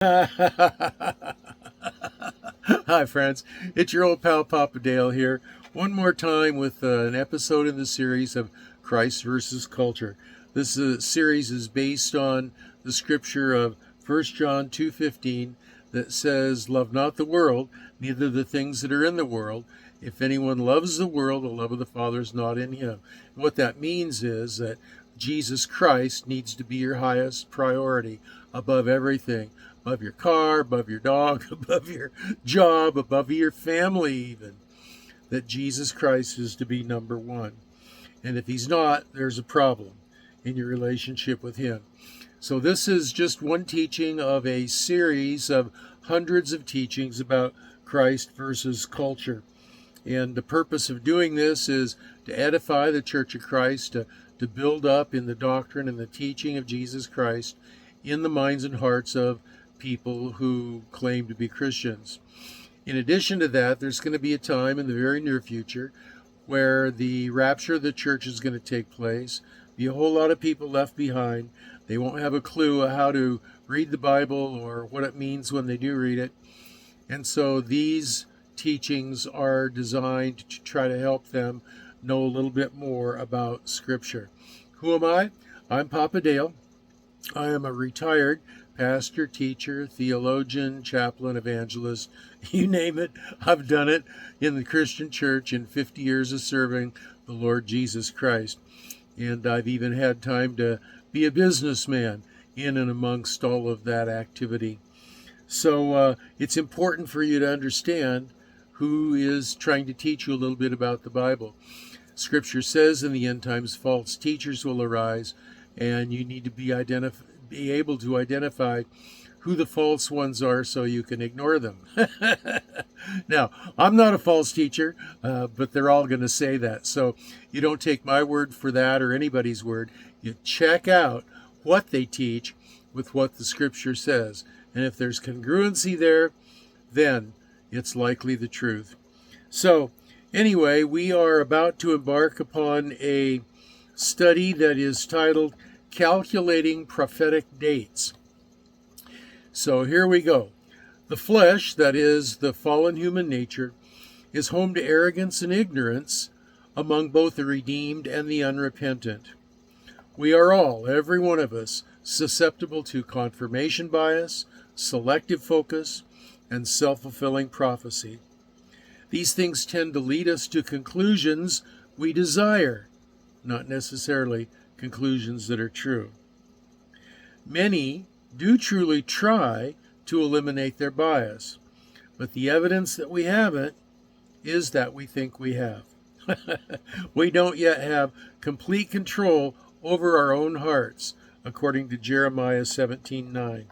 Hi, friends. It's your old pal Papa Dale here. One more time with an episode in the series of Christ versus Culture. This series is based on the scripture of 1 John 2:15 that says, "Love not the world, neither the things that are in the world. If anyone loves the world, the love of the Father is not in him." And what that means is that Jesus Christ needs to be your highest priority above everything, above your car, above your dog, above your job, above your family even, that Jesus Christ is to be number one. And if he's not, there's a problem in your relationship with him. So this is just one teaching of a series of hundreds of teachings about Christ versus culture. And the purpose of doing this is to edify the Church of Christ, to build up in the doctrine and the teaching of Jesus Christ in the minds and hearts of people who claim to be Christians. In addition to that, there's going to be a time in the very near future where the rapture of the church is going to take place. Be a whole lot of people left behind. They won't have a clue of how to read the Bible or what it means when they do read it. And so these teachings are designed to try to help them know a little bit more about Scripture. Who am I? I'm Papa Dale. I am a retired pastor, teacher, theologian, chaplain, evangelist, you name it. I've done it in the Christian church in 50 years of serving the Lord Jesus Christ. And I've even had time to be a businessman in and amongst all of that activity. So it's important for you to understand who is trying to teach you a little bit about the Bible. Scripture says in the end times false teachers will arise, and you need to be able to identify who the false ones are so you can ignore them. Now, I'm not a false teacher, but they're all going to say that. So you don't take my word for that or anybody's word. You check out what they teach with what the Scripture says. And if there's congruency there, then it's likely the truth. So anyway, we are about to embark upon a study that is titled Calculating Prophetic Dates. So here we go. The flesh, that is, the fallen human nature, is home to arrogance and ignorance among both the redeemed and the unrepentant. We are all, every one of us, susceptible to confirmation bias, selective focus, and self-fulfilling prophecy. These things tend to lead us to conclusions we desire, not necessarily conclusions that are true. Many do truly try to eliminate their bias, but the evidence that we haven't is that we think we have. We don't yet have complete control over our own hearts, according to Jeremiah 17:9.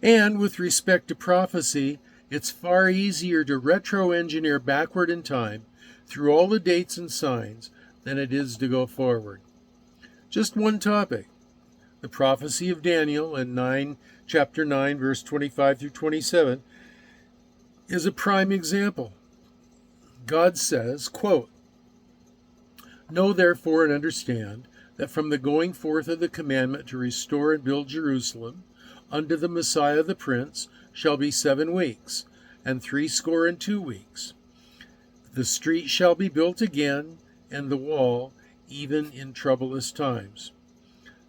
And with respect to prophecy, it's far easier to retro-engineer backward in time through all the dates and signs than it is to go forward. Just one topic. The prophecy of Daniel in chapter 9, verse 25 through 27 is a prime example. God says, quote, "Know therefore and understand that from the going forth of the commandment to restore and build Jerusalem unto the Messiah the Prince shall be 7 weeks, and 62 weeks. The street shall be built again, and the wall, even in troublous times."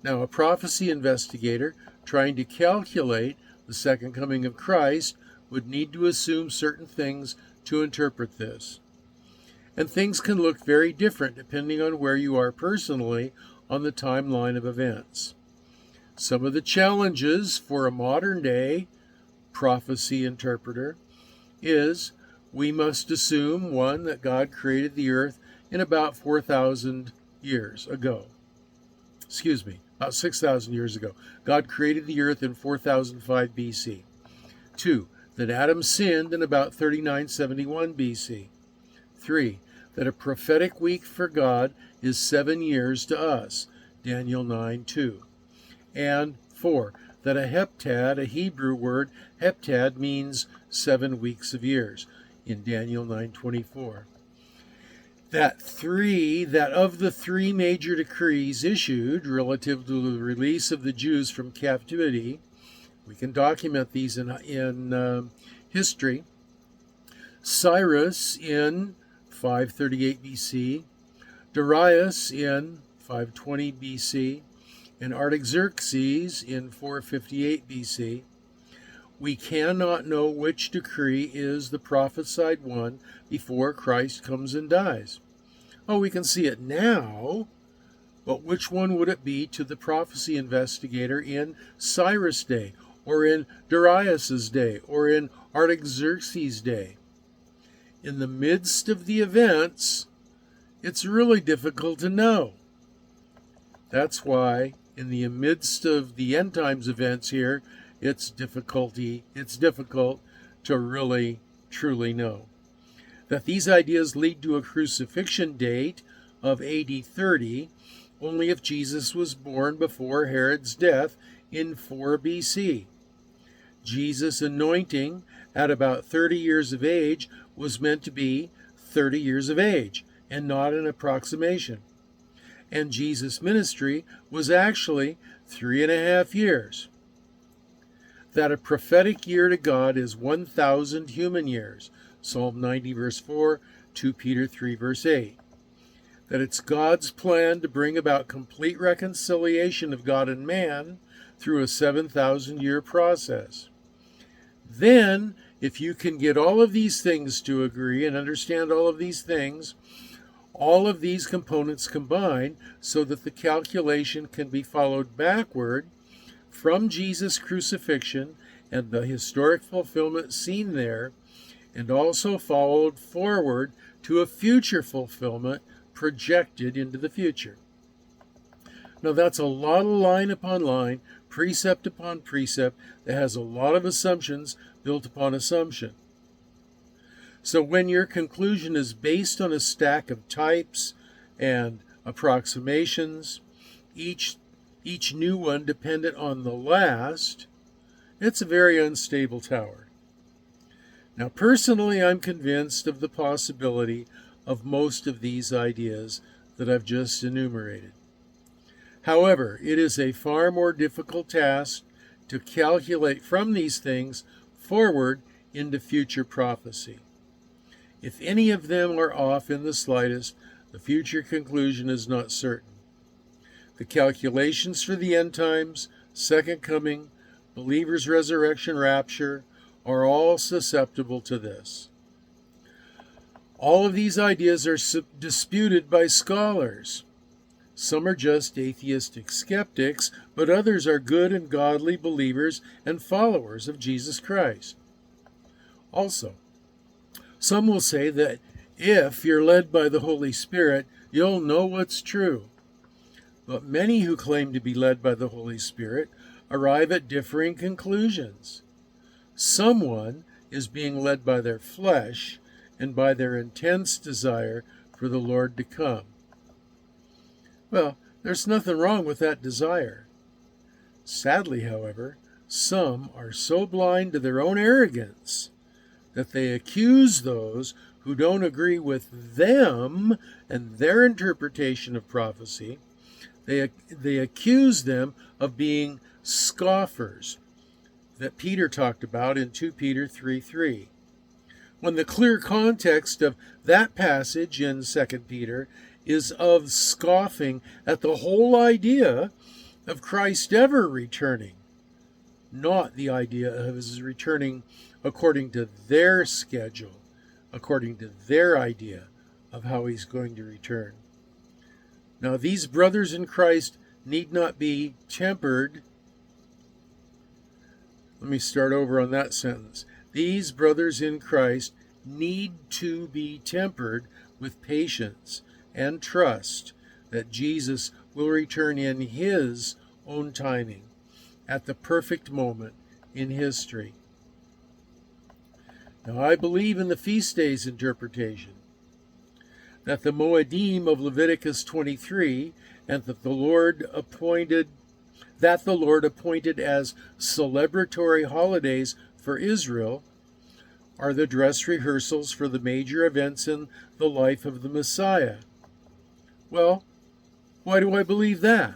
Now, a prophecy investigator trying to calculate the second coming of Christ would need to assume certain things to interpret this. And things can look very different depending on where you are personally on the timeline of events. Some of the challenges for a modern day prophecy interpreter is we must assume, one, that God created the earth in about 4,000 years ago. About 6,000 years ago. God created the earth in 4005 BC. 2, that Adam sinned in about 3971 BC. 3, that a prophetic week for God is 7 years to us, Daniel 9:2. And 4, that a heptad, a Hebrew word, heptad means 7 weeks of years, in Daniel 9:24. That of the 3 major decrees issued relative to the release of the Jews from captivity, We can document these in history. Cyrus in 538 BC, Darius in 520 BC, and Artaxerxes in 458 BC. We cannot know which decree is the prophesied one before Christ comes and dies. Oh, we can see it now, but which one would it be to the prophecy investigator in Cyrus' day, or in Darius' day, or in Artaxerxes' day? In the midst of the events, it's really difficult to know. That's why in the midst of the end times events here, it's difficult to really truly know. That these ideas lead to a crucifixion date of AD 30 only if Jesus was born before Herod's death in 4 BC. Jesus' anointing at about 30 years of age was meant to be 30 years of age and not an approximation. And Jesus' ministry was actually 3.5 years. That a prophetic year to God is 1,000 human years. Psalm 90 verse 4, 2 Peter 3 verse 8. That it's God's plan to bring about complete reconciliation of God and man through a 7,000-year process. Then, if you can get all of these things to agree and understand all of these things, all of these components combine so that the calculation can be followed backward from Jesus' crucifixion and the historic fulfillment seen there, and also followed forward to a future fulfillment projected into the future. Now that's a lot of line upon line, precept upon precept, that has a lot of assumptions built upon assumption. So when your conclusion is based on a stack of types and approximations, each new one dependent on the last, it's a very unstable tower. Now personally, I'm convinced of the possibility of most of these ideas that I've just enumerated. However, it is a far more difficult task to calculate from these things forward into future prophecy. If any of them are off in the slightest, the future conclusion is not certain. The calculations for the end times, second coming, believers' resurrection, rapture, are all susceptible to this. All of these ideas are disputed by scholars. Some are just atheistic skeptics, but others are good and godly believers and followers of Jesus Christ. Also, some will say that if you're led by the Holy Spirit, you'll know what's true. But many who claim to be led by the Holy Spirit arrive at differing conclusions. Someone is being led by their flesh and by their intense desire for the Lord to come. Well, there's nothing wrong with that desire. Sadly, however, some are so blind to their own arrogance that they accuse those who don't agree with them and their interpretation of prophecy. They accuse them of being scoffers that Peter talked about in 2 Peter 3:3. When the clear context of that passage in 2 Peter is of scoffing at the whole idea of Christ ever returning, not the idea of his returning according to their schedule, according to their idea of how he's going to return. Now, these brothers in Christ need not be tempered. Let me start over on that sentence. These brothers in Christ need to be tempered with patience and trust that Jesus will return in his own timing at the perfect moment in history. Now, I believe in the feast days interpretation, that the Moedim of Leviticus 23 and that the Lord appointed as celebratory holidays for Israel are the dress rehearsals for the major events in the life of the Messiah. Well, why do I believe that?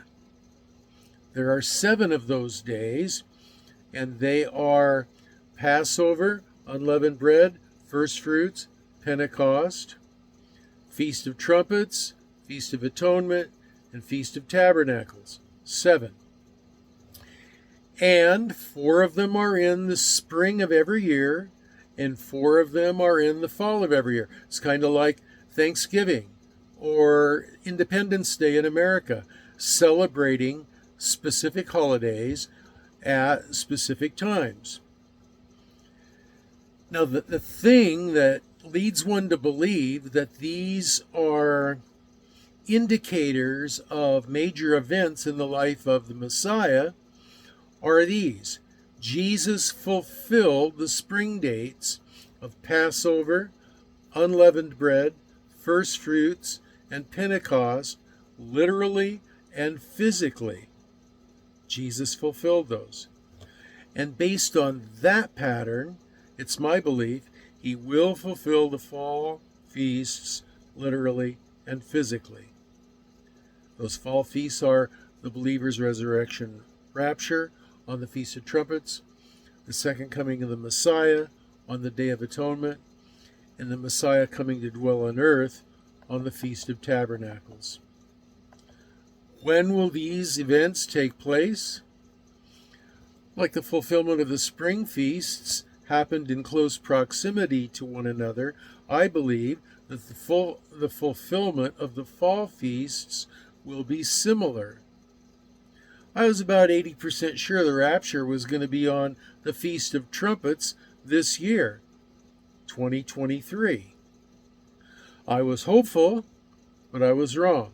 There are 7 of those days, And they are Passover, unleavened bread, first fruits, Pentecost, Feast of Trumpets, Feast of Atonement, and Feast of Tabernacles. 7. And 4 of them are in the spring of every year, and 4 of them are in the fall of every year. It's kind of like Thanksgiving or Independence Day in America, celebrating specific holidays at specific times. Now, the thing that leads one to believe that these are indicators of major events in the life of the Messiah are these. Jesus fulfilled the spring dates of Passover, unleavened bread, first fruits, and Pentecost, literally and physically. Jesus fulfilled those. And based on that pattern, it's my belief he will fulfill the fall feasts literally and physically. Those fall feasts are the believer's resurrection rapture on the Feast of Trumpets, the second coming of the Messiah on the Day of Atonement, and the Messiah coming to dwell on earth on the Feast of Tabernacles. When will these events take place? Like the fulfillment of the spring feasts happened in close proximity to one another, I believe that the fulfillment of the fall feasts will be similar. I was about 80% sure the rapture was going to be on the Feast of Trumpets this year, 2023. I was hopeful, but I was wrong.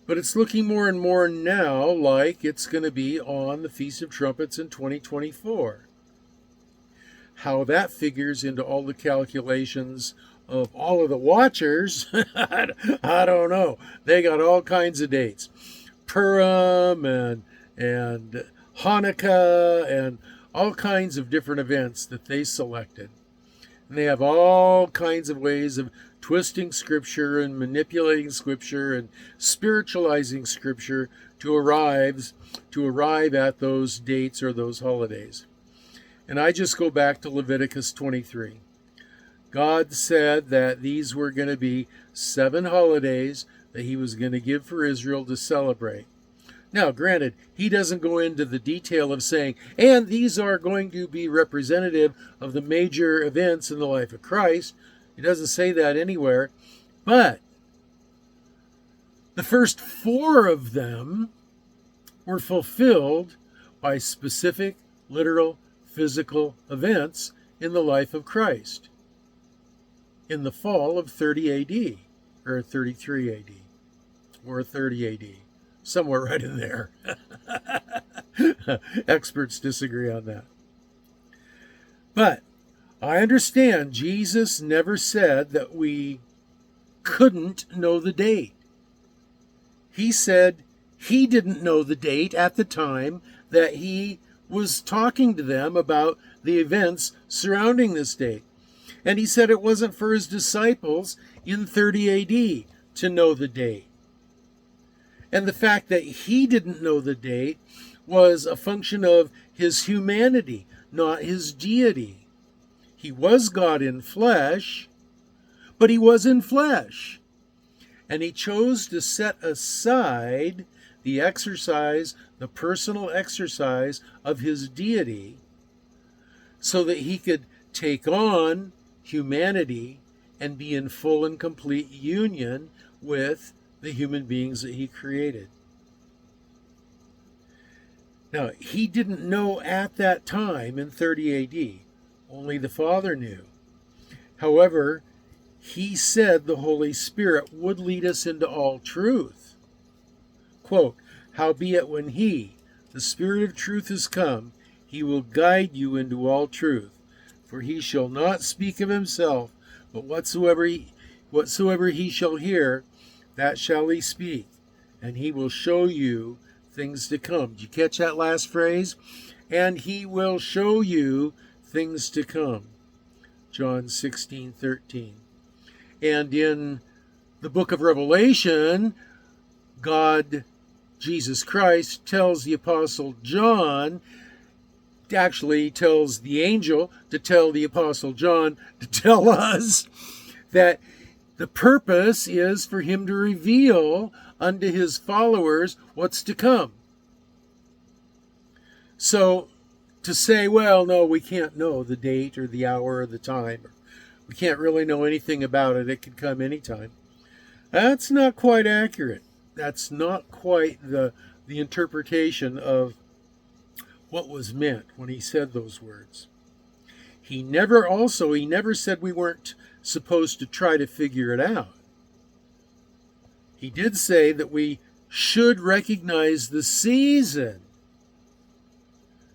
But it's looking more and more now like it's going to be on the Feast of Trumpets in 2024. How that figures into all the calculations of all of the watchers, I don't know. They got all kinds of dates. Purim and Hanukkah and all kinds of different events that they selected. And they have all kinds of ways of twisting Scripture and manipulating Scripture and spiritualizing Scripture to arrive at those dates or those holidays. And I just go back to Leviticus 23. God said that these were going to be 7 holidays that he was going to give for Israel to celebrate. Now, granted, he doesn't go into the detail of saying, and these are going to be representative of the major events in the life of Christ. He doesn't say that anywhere. But the first 4 of them were fulfilled by specific, literal, physical events in the life of Christ in the fall of 30 AD, or 33 AD, or 30 AD. Somewhere right in there. Experts disagree on that. But I understand Jesus never said that we couldn't know the date. He said he didn't know the date at the time that he was talking to them about the events surrounding this date. And he said it wasn't for his disciples in 30 AD to know the date. And the fact that he didn't know the date was a function of his humanity, not his deity. He was God in flesh, but he was in flesh. And he chose to set aside the exercise, the personal exercise of his deity, so that he could take on humanity and be in full and complete union with the human beings that he created. Now, he didn't know at that time in 30 AD. Only the Father knew. However, he said the Holy Spirit would lead us into all truth. Quote, howbeit when he, the Spirit of truth, is come, he will guide you into all truth. For he shall not speak of himself, but whatsoever he shall hear, that shall he speak, and he will show you things to come. Did you catch that last phrase? And he will show you things to come. John 16:13. And in the book of Revelation, God Jesus Christ tells the Apostle John, actually tells the angel to tell the Apostle John to tell us that the purpose is for him to reveal unto his followers what's to come. So to say, well, no, we can't know the date or the hour or the time, we can't really know anything about it, it could come anytime, that's not quite accurate. That's not quite the interpretation of what was meant when he said those words. He never said we weren't supposed to try to figure it out. He did say that we should recognize the season.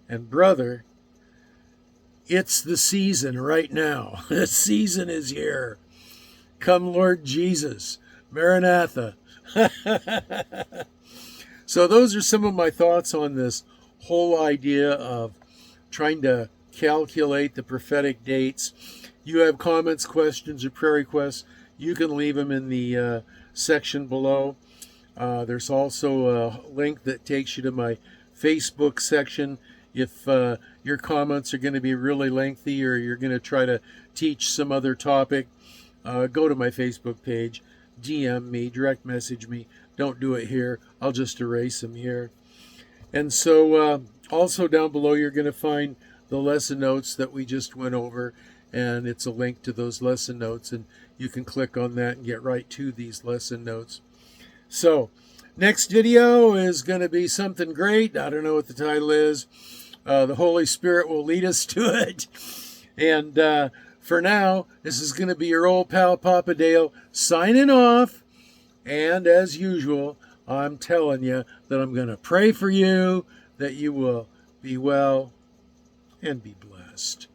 And brother, it's the season right now. The season is here. Come, Lord Jesus. Maranatha. So those are some of my thoughts on this whole idea of trying to calculate the prophetic dates. You have comments, questions, or prayer requests, you can leave them in the section below. There's also a link that takes you to my Facebook section. If your comments are going to be really lengthy or you're going to try to teach some other topic, go to my Facebook page, DM me, direct message me. Don't do it here. I'll just erase them here. And so also down below you're going to find the lesson notes that we just went over, and it's a link to those lesson notes, and you can click on that and get right to these lesson notes. So next video is going to be something great. I don't know what the title is. The Holy Spirit will lead us to it. And for now, this is going to be your old pal Papa Dale signing off. And as usual, I'm telling you that I'm going to pray for you, that you will be well and be blessed.